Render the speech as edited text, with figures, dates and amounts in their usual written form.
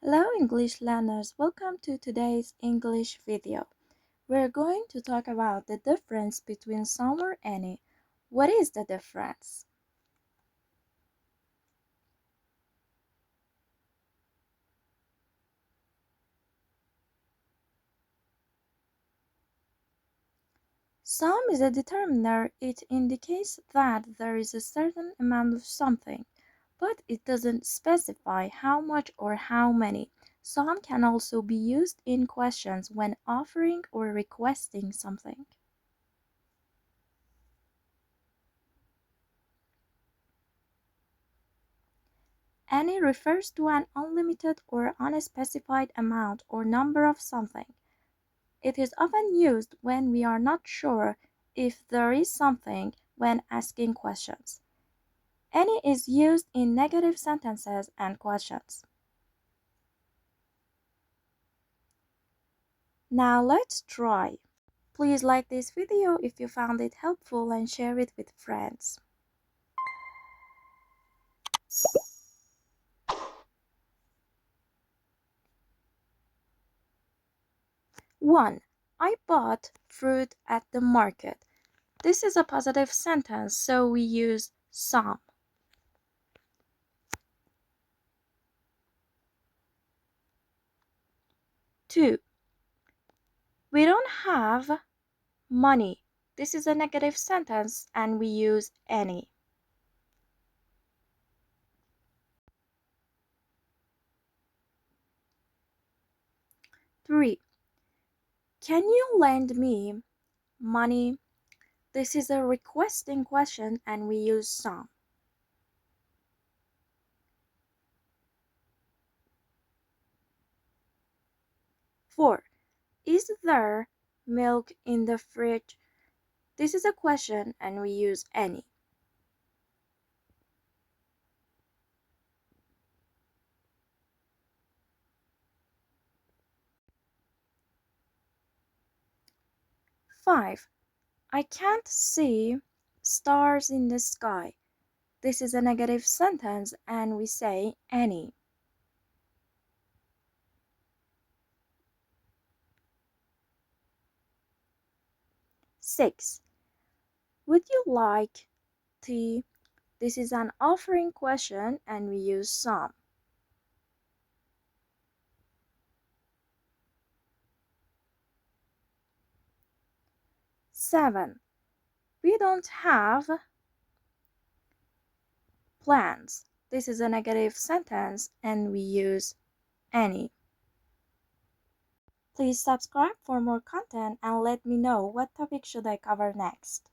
Hello English learners, welcome to today's English video. We're going to talk about the difference between some or any. What is the difference? Some is a determiner. It indicates that there is a certain amount of something, but it doesn't specify how much or how many. Some can also be used in questions when offering or requesting something. Any refers to an unlimited or unspecified amount or number of something. It is often used when we are not sure if there is something when asking questions. Any is used in negative sentences and questions. Now let's try. Please like this video if you found it helpful and share it with friends. 1. I bought fruit at the market. This is a positive sentence, so we use some. 2. We don't have money. This is a negative sentence and we use any. 3. Can you lend me money? This is a requesting question and we use some. 4. Is there milk in the fridge? This is a question and we use any. 5. I can't see stars in the sky. This is a negative sentence and we say any. 6. Would you like tea? This is an offering question and we use some. 7. We don't have plans. This is a negative sentence and we use any. Please subscribe for more content and let me know what topic should I cover next.